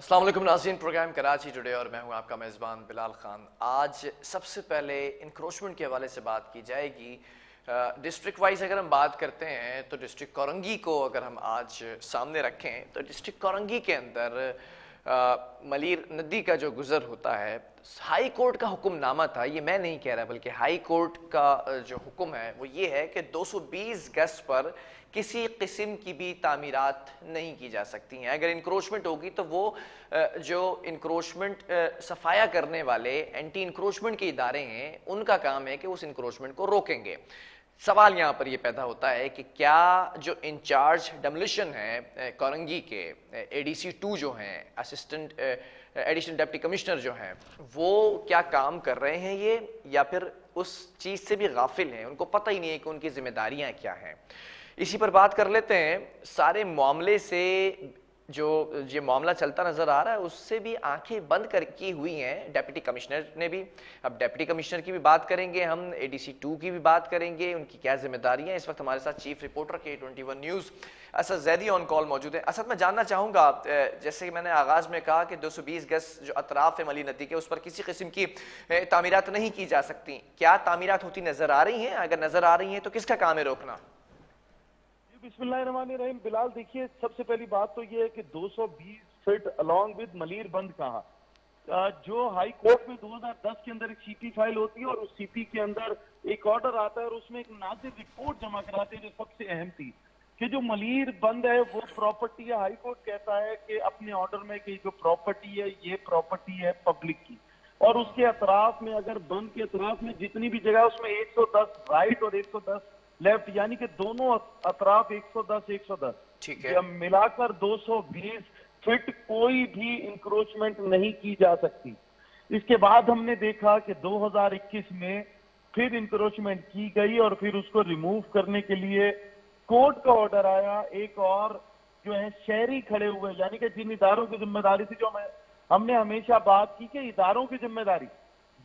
अस्सलाम वालेकुम नाज़रीन, प्रोग्राम कराची टुडे और मैं हूं आपका मेज़बान बिलाल खान। आज सबसे पहले इंक्रोचमेंट के हवाले से बात की जाएगी। डिस्ट्रिक्ट वाइज अगर हम बात करते हैं तो डिस्ट्रिक्ट कोरंगी को अगर हम आज सामने रखें तो डिस्ट्रिक्ट कोरंगी के अंदर मलीर नदी का जो गुज़र होता है, हाई कोर्ट का हुक्मनामा था, ये मैं नहीं कह रहा बल्कि हाई कोर्ट का जो हुक्म है वो ये है कि 220 गज पर किसी किस्म की भी तामीरात नहीं की जा सकती हैं। अगर इंक्रोचमेंट होगी तो वो जो इंक्रोचमेंट सफाया करने वाले एंटी इंक्रोचमेंट के इदारे हैं उनका काम है कि उस इंक्रोचमेंट को रोकेंगे। सवाल यहाँ पर यह पैदा होता है कि क्या जो इंचार्ज डेमोलिशन है कोरंगी के एडीसी 2 जो हैं, असिस्टेंट एडिशनल डिप्टी कमिश्नर जो हैं, वो क्या काम कर रहे हैं ये, या फिर उस चीज़ से भी गाफिल हैं, उनको पता ही नहीं है कि उनकी जिम्मेदारियां क्या हैं। इसी पर बात कर लेते हैं। सारे मामले से जो ये मामला चलता नजर आ रहा है उससे भी आंखें बंद कर की हुई हैं डिप्टी कमिश्नर ने भी। अब डिप्टी कमिश्नर की भी बात करेंगे, हम एडीसी 2 की भी बात करेंगे, उनकी क्या जिम्मेदारियां। इस वक्त हमारे साथ chief reporter K21 news Asad Zaidi on call मौजूद है। असद, मैं जानना चाहूँगा, जैसे कि मैंने आगाज़ में कहा कि 220 गज जो अतराफ है मली नदी के, उस पर किसी किस्म की तामीरात नहीं की जा सकती, क्या तामीरात होती नजर आ रही हैं? अगर नजर आ रही हैं तो किसका काम है रोकना? बिस्मिल्लाहिर्रहमानिर्रहीम। बिलाल, देखिए, सबसे पहली बात तो ये है कि 220 फीट अलोंग विद मलीर बंद कहा। जो हाई कोर्ट में 2010 के अंदर एक सीपी फाइल होती है और उस सीपी के अंदर एक ऑर्डर आता है और उसमें एक नाज़िर रिपोर्ट जमा कराते हैं जो सबसे अहम थी कि जो मलीर बंद है वो प्रॉपर्टी है। हाई कोर्ट कहता है कि अपने ऑर्डर में कि जो प्रॉपर्टी है ये प्रॉपर्टी है पब्लिक की, और उसके अतराफ में, अगर बंद के अतराफ में जितनी भी जगह उसमें 110 राइट और 110 लेफ्ट, यानी कि दोनों अतराफ 110 ठीक है, मिलाकर 220 फीट कोई भी इंक्रोचमेंट नहीं की जा सकती। इसके बाद हमने देखा कि 2021 में फिर इंक्रोचमेंट की गई और फिर उसको रिमूव करने के लिए कोर्ट का ऑर्डर आया। एक और जो है शहरी खड़े हुए, यानी कि जिन इदारों की जिम्मेदारी थी, जो हमने हमेशा बात की कि इदारों की जिम्मेदारी,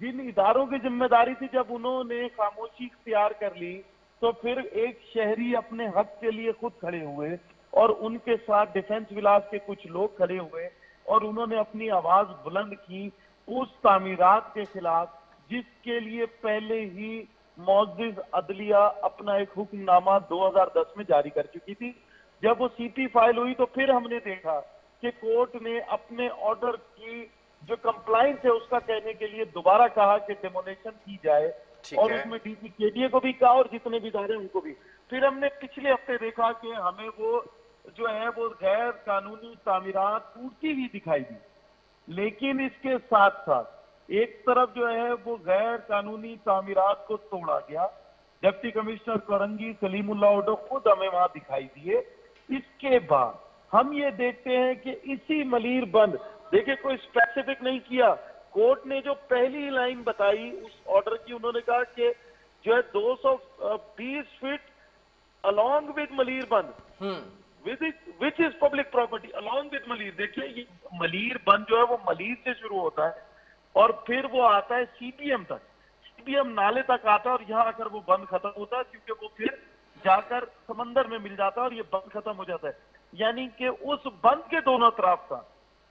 जिन इदारों की जिम्मेदारी थी, जब उन्होंने खामोशी इख्तियार कर ली तो फिर एक शहरी अपने हक के लिए खुद खड़े हुए और उनके साथ डिफेंस विलास के कुछ लोग खड़े हुए और उन्होंने अपनी आवाज बुलंद की उस तामीरात के खिलाफ जिसके लिए पहले ही मौजूद अदलिया अपना एक हुक्मनामा 2010 में जारी कर चुकी थी। जब वो सीपी फाइल हुई तो फिर हमने देखा कि कोर्ट ने अपने ऑर्डर की जो कंप्लाइंस है उसका कहने के लिए दोबारा कहा कि डेमोलेशन की जाए, और उसमें डीसी केडीए को भी कहा और जितने भी इदारे उनको भी। फिर हमने पिछले हफ्ते देखा कि हमें वो जो है वो गैर कानूनी तामीरात टूटती हुई दिखाई दी, लेकिन इसके साथ साथ एक तरफ जो है वो गैर कानूनी तामीरात को तोड़ा गया। डिप्टी कमिश्नर कोरंगी सलीमुल्लाह ओडो खुद हमें वहां दिखाई दिए। इसके बाद हम ये देखते हैं कि इसी मलीर बंद, देखिए कोई स्पेसिफिक नहीं किया, कोर्ट ने जो पहली लाइन बताई उस ऑर्डर की, उन्होंने कहा कि जो है 220 फीट अलोंग विद मलीर बंद which is public property along with Malir. देखिए, ये मलीर बंद जो है वो मलीर से शुरू होता है और फिर वो आता है सीपीएम तक, सीपीएम नाले तक आता है और यहाँ आकर वो बंद खत्म होता है, क्योंकि वो फिर जाकर समंदर में मिल जाता है और ये बंद खत्म हो जाता है। यानी कि उस बंद के दोनों तरफ था।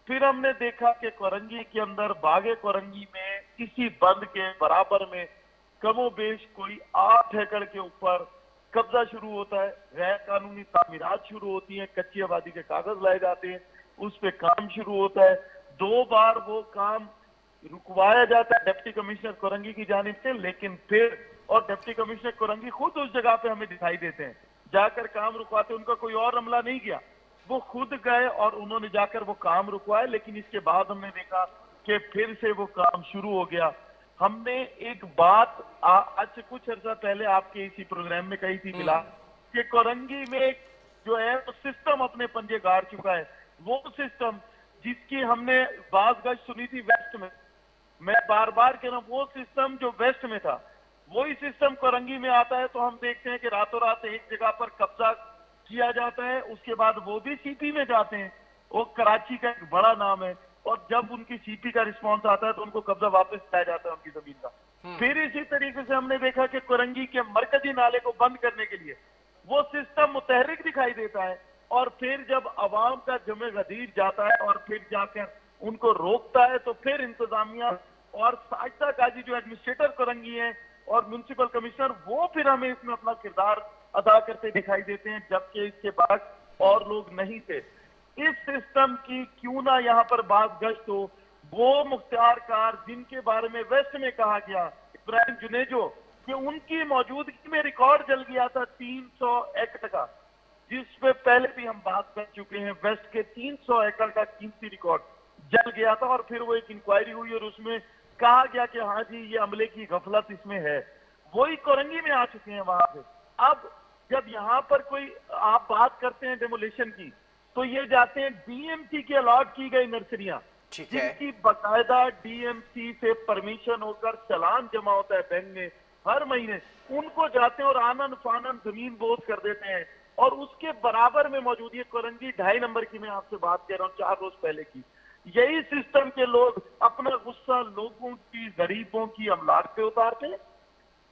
फिर हमने देखा कि कोरंगी के अंदर बागे कोरंगी में इसी बंद के बराबर में कमोबेश कोई 8 एकड़ के ऊपर कब्जा शुरू होता है, गैर कानूनी तामीरात शुरू होती हैं, कच्ची आबादी के कागज लाए जाते हैं, उस पे काम शुरू होता है। 2 बार वो काम रुकवाया जाता है डिप्टी कमिश्नर कोरंगी की जानिब से, लेकिन फिर और डिप्टी कमिश्नर कोरंगी खुद उस जगह पे हमें दिखाई देते हैं जाकर काम रुकवाते। उनका कोई और हमला नहीं किया, वो खुद गए और उन्होंने जाकर वो काम रुकवाए। लेकिन इसके बाद हमने देखा कि फिर से वो काम शुरू हो गया। हमने एक बात आज से कुछ अर्सा पहले आपके इसी प्रोग्राम में कही थी बिलाल, कि कोरंगी में जो है वो सिस्टम अपने पंजे गाड़ चुका है। वो सिस्टम जिसकी हमने बात गज सुनी थी वेस्ट में, मैं बार बार कह रहा हूं, वो सिस्टम जो वेस्ट में था वही सिस्टम कोरंगी में आता है। तो हम देखते हैं कि रातों रात एक जगह पर कब्जा किया जाता है, उसके बाद वो भी सीपी में जाते हैं। वो कराची का एक बड़ा नाम है और जब उनकी सीपी का रिस्पांस आता है तो उनको कब्जा वापस दिया जाता है उनकी जमीन का। फिर इसी तरीके से हमने देखा कि कोरंगी के मरकजी नाले को बंद करने के लिए वो सिस्टम मुतहरिक दिखाई देता है और फिर जब अवाम का जमे गदीर जाता है और फिर जाकर उनको रोकता है, तो फिर इंतजामिया और साजिदा काजी जो एडमिनिस्ट्रेटर कोरंगी हैं और म्युनिसिपल कमिश्नर, वो फिर हमें इसमें अपना किरदार अदा करते दिखाई देते हैं, जबकि इसके पास और लोग नहीं थे। इस सिस्टम की क्यों ना यहाँ पर बात गश्त हो, वो मुख्तार कार जिनके बारे में वेस्ट में कहा गया, इब्राहिम जुनेजो, कि उनकी मौजूदगी में रिकॉर्ड जल गया था 300 एकड़ का, जिस पे पहले भी हम बात कर चुके हैं। वेस्ट के 300 एकड़ का कीमती रिकॉर्ड जल गया था और फिर वो एक इंक्वायरी हुई और उसमें कहा गया कि हाँ जी ये अमले की गफलत इसमें है। वही कोरंगी में आ चुके हैं वहां पे। अब जब यहाँ पर कोई आप बात करते हैं डेमोलेशन की, तो ये जाते हैं डीएमसी की अलॉट की गई नर्सरियां, जिनकी बाकायदा डीएमसी से परमिशन होकर चालान जमा होता है बैंक में हर महीने, उनको जाते हैं और आनन फानन जमीन बोझ कर देते हैं। और उसके बराबर में मौजूद है कोरंगी 2.5 नंबर की, मैं आपसे बात कर रहा हूँ 4 रोज पहले की। यही सिस्टम के लोग अपना गुस्सा लोगों की, गरीबों की अमलाक पे उतारते हैं,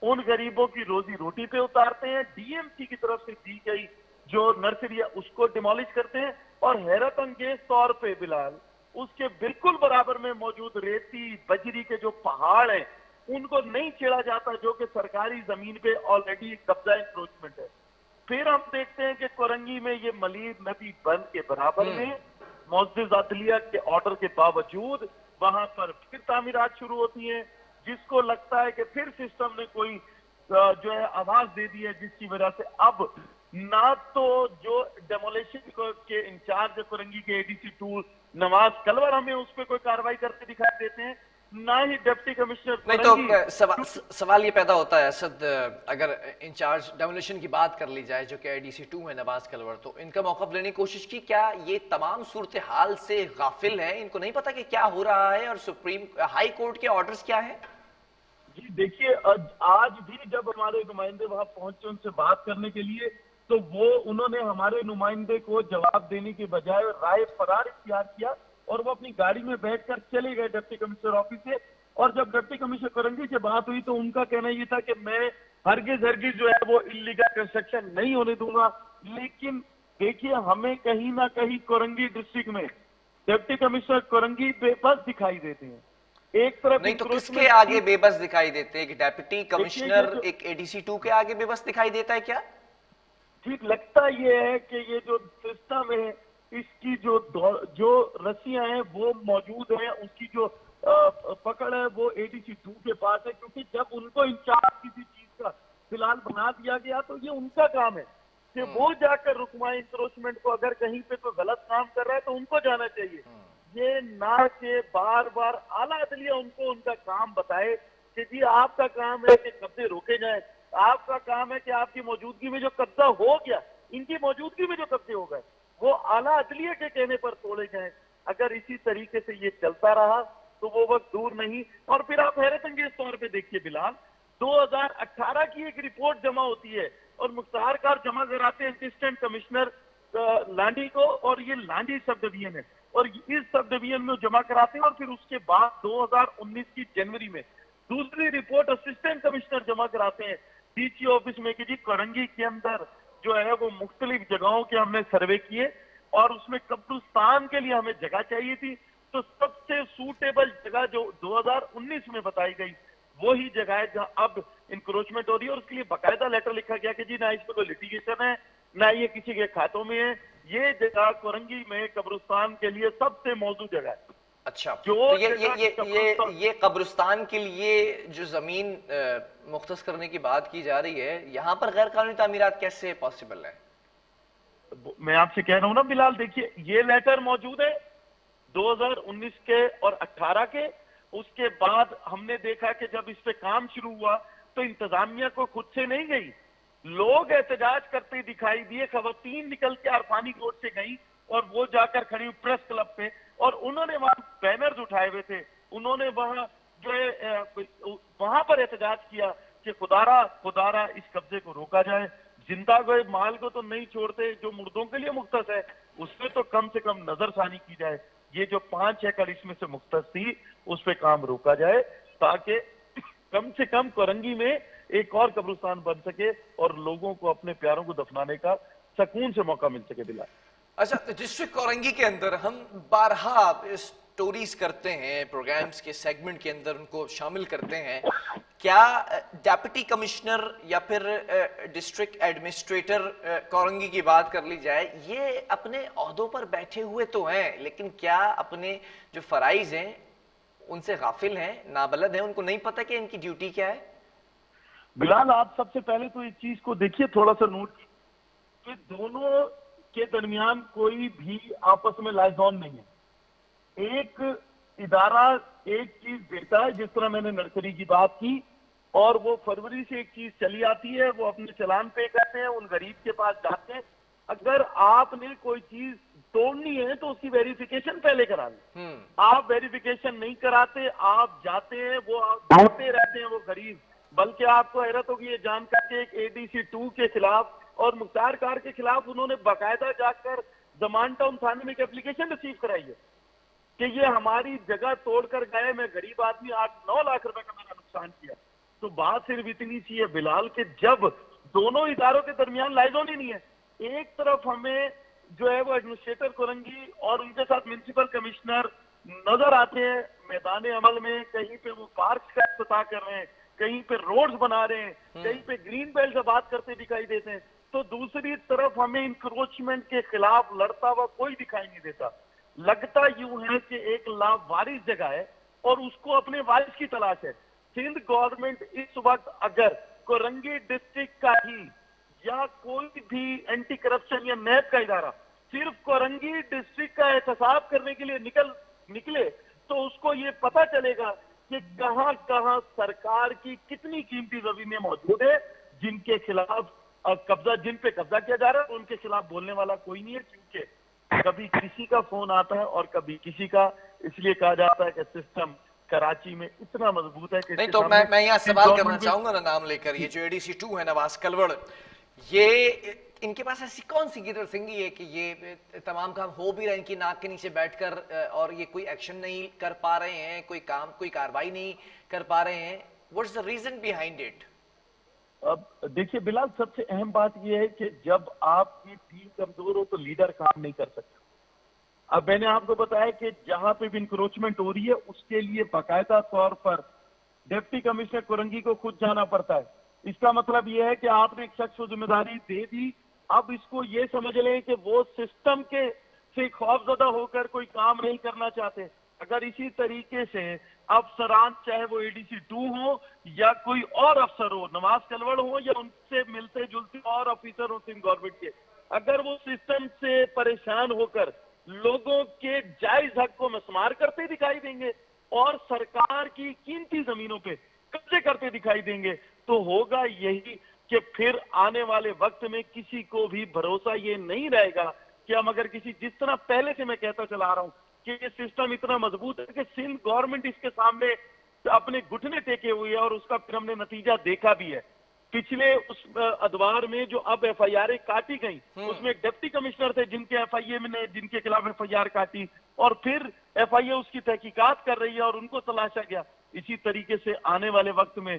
उन गरीबों की रोजी रोटी पे उतारते हैं। डीएमसी की तरफ से दी गई जो नर्सरी है उसको डिमोलिश करते हैं, और हैरत अंगेज तौर पे बिलाल, उसके बिल्कुल बराबर में मौजूद रेती बजरी के जो पहाड़ हैं उनको नहीं छेड़ा जाता, जो कि सरकारी जमीन पे ऑलरेडी कब्जा इंक्रोचमेंट है। फिर हम देखते हैं कि कोरंगी में ये मलीर नदी बंद के बराबर में मुअज़्ज़िज़ अदलिया के ऑर्डर के बावजूद वहां पर फिर तामीरात शुरू होती हैं, जिसको लगता है कि फिर सिस्टम ने कोई जो है आवाज दे दी है, जिसकी वजह से अब ना तो जो डेमोलेशन के इंचार्ज कोरंगी के एडीसी 2 नवाज कलवर हमें उस पर कोई कार्रवाई करते दिखाई देते हैं, ना ही डिप्टी कमिश्नर नहीं तो सवाल ये पैदा होता है असद, अगर इंचार्ज डेमोलिशन की बात कर ली जाए जो कि आईडीसी 2 है नवाज कलवर, तो इनका मौक़िफ़ लेने की कोशिश की, क्या ये तमाम सूरत हाल से गाफिल है, इनको नहीं पता कि क्या हो रहा है और सुप्रीम हाई कोर्ट के ऑर्डर्स क्या है? जी देखिए, आज भी जब हमारे नुमाइंदे वहां पहुंचे उनसे बात करने के लिए, तो उन्होंने हमारे नुमाइंदे को जवाब देने के बजाय राय फरार इख्तियार किया और वो अपनी गाड़ी में बैठकर चले गए डिप्टी कमिश्नर ऑफिस से। और जब डिप्टी कमिश्नर कोरंगी से बात हुई तो उनका कहना ये था कि मैं हरगिज जो है वो इल्लीगल कंस्ट्रक्शन नहीं होने दूंगा। लेकिन देखिए, हमें कहीं ना कहीं कोरंगी डिस्ट्रिक्ट में डिप्टी कमिश्नर कोरंगी बेबस दिखाई देते हैं। एक तरफ नहीं तो किसके आगे बेबस दिखाई देते हैं? एक डेप्यूटी कमिश्नर एक एडीसी 2 के आगे बेबस दिखाई देता है क्या? ठीक लगता ये है कि ये जो सिस्टम है इसकी जो रस्सियां हैं वो मौजूद है, उसकी जो पकड़ है वो एडीसी 2 के पास है, क्योंकि जब उनको इंचार्ज किसी चीज का फिलहाल बना दिया गया तो ये उनका काम है कि वो जाकर रुकवाएं इंक्रोचमेंट को। अगर कहीं पे कोई गलत काम कर रहा है तो उनको जाना चाहिए, ये ना के बार बार आला अदलिया उनको उनका काम बताए कि जी आपका काम है कि कब्जे रोके जाए, आपका काम है कि आपकी मौजूदगी में जो कब्जा हो गया, इनकी मौजूदगी में जो कब्जे हो गए वो आला अदलिया के कहने पर तोड़े जाए। अगर इसी तरीके से ये चलता रहा तो वो वक्त दूर नहीं। और फिर आप हैरत अंगेज तौर पे देखिए बिलाल, 2018 की एक रिपोर्ट जमा होती है और मुख्तार कार जमा कराते हैं असिस्टेंट कमिश्नर लांडी को, और ये लांडी सब डिवीजन है, और इस सब डिवीजन में जमा कराते हैं। और फिर उसके बाद 2019 की जनवरी में दूसरी रिपोर्ट असिस्टेंट कमिश्नर जमा कराते हैं डीसी ऑफिस में कि जी कोरंगी के अंदर जो है वो मुख्तलिफ जगहों के हमने सर्वे किए और उसमें कब्रिस्तान के लिए हमें जगह चाहिए थी, तो सबसे सूटेबल जगह जो 2019 में बताई गई वो ही जगह है जहां अब इंक्रोचमेंट हो रही है। और उसके लिए बाकायदा लेटर लिखा गया कि जी ना इस पर कोई लिटिगेशन है, ना ये किसी के खातों में है, ये जगह कोरंगी में कब्रिस्तान के लिए सबसे मौजूद जगह है। अच्छा, तो ये कब्रिस्तान के लिए जो जमीन मुख्तस करने की बात की जा रही है, यहाँ पर गैर कानूनी तामीरात कैसे पॉसिबल है? मैं आपसे कह रहा हूं ना बिलाल, देखिए ये लेटर मौजूद है 2019 के और 18 के। उसके बाद हमने देखा कि जब इस पे काम शुरू हुआ तो इंतजामिया को खुद से नहीं गई, लोग एहतजाज करते दिखाई दिए, खवातीन निकल के आरफानी रोड से गई और वो जाकर खड़ी हुई प्रेस क्लब पे, और उन्होंने वहां बैनर्स उठाए हुए थे, उन्होंने वहां जो है वहां पर एहतजाज किया कि खुदारा इस कब्जे को रोका जाए, जिंदा गए माल को तो नहीं छोड़ते, जो मुर्दों के लिए मुख्तस है उसमें तो कम से कम नजरसानी की जाए, ये जो 5 एकड़ इसमें से मुख्तस थी उस पर काम रोका जाए ताकि कम से कम कोरंगी में एक और कब्रिस्तान बन सके और लोगों को अपने प्यारों को दफनाने का सुकून से मौका मिल सके। बिला अच्छा, तो डिस्ट्रिक्ट कोरंगी के अंदर हम बारहा स्टोरीज करते हैं, प्रोग्राम्स के सेगमेंट के अंदर उनको शामिल करते हैं। क्या डेप्यूटी कमिश्नर या फिर डिस्ट्रिक्ट एडमिनिस्ट्रेटर कोरंगी की बात कर ली जाए, ये अपने ओहदों पर बैठे हुए तो हैं, लेकिन क्या अपने जो फराइज हैं उनसे गाफिल हैं, नाबलद हैं, उनको नहीं पता कि इनकी ड्यूटी क्या है? बिलाल, आप सबसे पहले तो इस चीज को देखिए, थोड़ा सा नोट कि दोनों के दरमियान कोई भी आपस में लाइजॉन नहीं है। एक इदारा एक चीज देता है, जिस तरह मैंने नर्सरी की बात की, और वो फरवरी से एक चीज चली आती है, वो अपने चालान पे करते हैं, उन गरीब के पास जाते हैं। अगर आपने कोई चीज तोड़नी है तो उसकी वेरिफिकेशन पहले करा लें। आप वेरिफिकेशन नहीं कराते, आप जाते हैं, वो दौड़ते रहते हैं वो गरीब। बल्कि आपको हैरत होगी ये जानकर के एक ADC 2 के खिलाफ और मुख्तार कार के खिलाफ उन्होंने बाकायदा जाकर जमान टाउन थाने में एक एप्लीकेशन रिसीव कराई है कि ये हमारी जगह तोड़कर गए, मैं गरीब आदमी, 8-9 लाख रुपए का मैंने नुकसान किया। तो बात सिर्फ इतनी सी है बिलाल कि जब दोनों इदारों के दरमियान लाइजॉन ही नहीं है, एक तरफ हमें जो है वो एडमिनिस्ट्रेटर कोरंगी और उनके साथ म्युनिसिपल कमिश्नर नजर आते हैं मैदान अमल में, कहीं पे वो पार्क का इफ्तिताह कर रहे हैं, कहीं पे रोड्स बना रहे हैं, कहीं पे ग्रीन बेल्ट से बात करते दिखाई देते हैं, तो दूसरी तरफ हमें इंक्रोचमेंट के खिलाफ लड़ता हुआ कोई दिखाई नहीं देता। लगता यूं है कि एक लावारिस जगह है और उसको अपने वारिस की तलाश है। सिंध गवर्नमेंट इस वक्त अगर कोरंगी डिस्ट्रिक्ट का ही या कोई भी एंटी करप्शन या नैब का इदारा सिर्फ कोरंगी डिस्ट्रिक्ट का एहतसाब करने के लिए निकले तो उसको ये पता चलेगा कि कहां कहां सरकार की कितनी कीमती जमीनें मौजूद है जिनके खिलाफ जिन पे कब्जा किया जा रहा है, उनके खिलाफ बोलने वाला कोई नहीं है, क्योंकि कभी किसी का फोन आता है और कभी किसी का। इसलिए कहा जाता है कि सिस्टम कराची में इतना मजबूत है कि नहीं, तो मैं यहाँ सवाल करना चाहूंगा ना नाम लेकर, ये जो ADC 2 है नवाज कलवड़, ये इनके पास ऐसी कौन सी गिरर सिंगी है कि ये तमाम काम हो भी रहे हैं, इनकी नाक के नीचे बैठकर, और ये कोई एक्शन नहीं कर पा रहे हैं, कोई कार्रवाई नहीं कर पा रहे हैं? What is the reason behind it? अब देखिए बिलाल, सबसे अहम बात यह है कि जब आपकी टीम कमजोर हो तो लीडर काम नहीं कर सकता। अब मैंने आपको बताया कि जहां पे भी इंक्रोचमेंट हो रही है उसके लिए बाकायदा तौर पर डिप्टी कमिश्नर कोरंगी को खुद जाना पड़ता है। इसका मतलब यह है कि आपने एक शख्स को जिम्मेदारी दे दी, अब इसको ये समझ लें कि वो सिस्टम के से खौफजदा होकर कोई काम नहीं करना चाहते। अगर इसी तरीके से अफसरान, चाहे वो ADC 2 हो या कोई और अफसर हो, नवाज कलवड़ हो या उनसे मिलते जुलते और ऑफिसर हो सिंध गवर्नमेंट के, अगर वो सिस्टम से परेशान होकर लोगों के जायज हक को मस्मार करते दिखाई देंगे और सरकार की कीमती जमीनों पे कब्जे करते दिखाई देंगे, तो होगा यही कि फिर आने वाले वक्त में किसी को भी भरोसा ये नहीं रहेगा कि हम अगर किसी, जिस तरह पहले से मैं कहता चला आ रहा हूं कि ये सिस्टम इतना मजबूत है कि सिंध गवर्नमेंट इसके सामने अपने घुटने टेके हुए है और उसका फिर हमने नतीजा देखा भी है। पिछले उस अदवार में जो अब FIR काटी गई, उसमें डिप्टी कमिश्नर थे जिनके FIA ने जिनके खिलाफ FIR काटी और फिर FIA उसकी तहकीकात कर रही है और उनको तलाशा गया। इसी तरीके से आने वाले वक्त में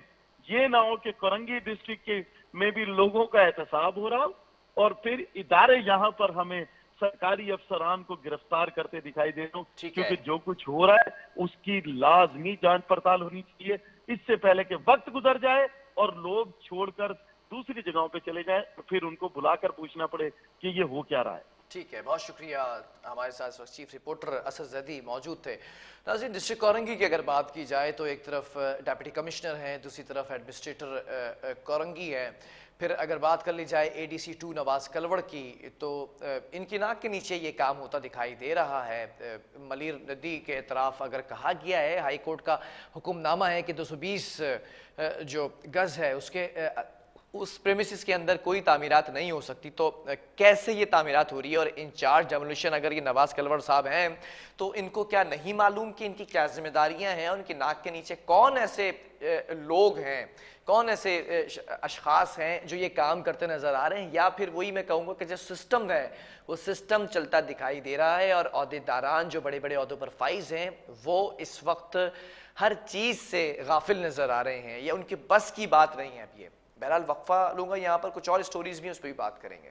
ये ना हो कि कोरंगी डिस्ट्रिक्ट के में भी लोगों का एहतसाब हो रहा और फिर इदारे यहां पर हमें सरकारी अफसरान को गिरफ्तार करते दिखाई दे रहे हो, क्योंकि जो कुछ हो रहा है उसकी लाजमी जांच पड़ताल होनी चाहिए, इससे पहले कि वक्त गुजर जाए और लोग छोड़कर दूसरी जगहों पे चले जाएं और फिर उनको बुलाकर पूछना पड़े कि ये हो क्या रहा है। ठीक है, बहुत शुक्रिया। हमारे साथ चीफ रिपोर्टर असद जैदी मौजूद थे। नाज़रीन, डिस्ट्रिक्ट कोरंगी की अगर बात की जाए तो एक तरफ डिप्टी कमिश्नर हैं, दूसरी तरफ एडमिनिस्ट्रेटर कोरंगी है। फिर अगर बात कर ली जाए ADC 2 नवाज कलवड़ की, तो इनकी नाक के नीचे ये काम होता दिखाई दे रहा है। मलीर नदी के तरफ अगर कहा गया है, हाई कोर्ट का हुक्मनामा है कि 220 जो गज है उसके उस प्रेमिसिस के अंदर कोई तामीरात नहीं हो सकती, तो कैसे ये तामीरात हो रही है? और इंचार्ज डेमोलिशन अगर ये नवाज कलवड़ साहब हैं तो इनको क्या नहीं मालूम कि इनकी क्या जिम्मेदारियां हैं? उनकी नाक के नीचे कौन ऐसे लोग हैं, कौन ऐसे अशखास हैं जो ये काम करते नजर आ रहे हैं? या फिर वही मैं कहूँगा कि जो सिस्टम है वो सिस्टम चलता दिखाई दे रहा है और अहदेदारान जो बड़े बड़े अहदों पर फाइज हैं वो इस वक्त हर चीज़ से गाफिल नजर आ रहे हैं या उनकी बस की बात नहीं है अब ये। बहरहाल वक्फा लूंगा यहाँ पर, कुछ और स्टोरीज भी उस पर भी बात करेंगे।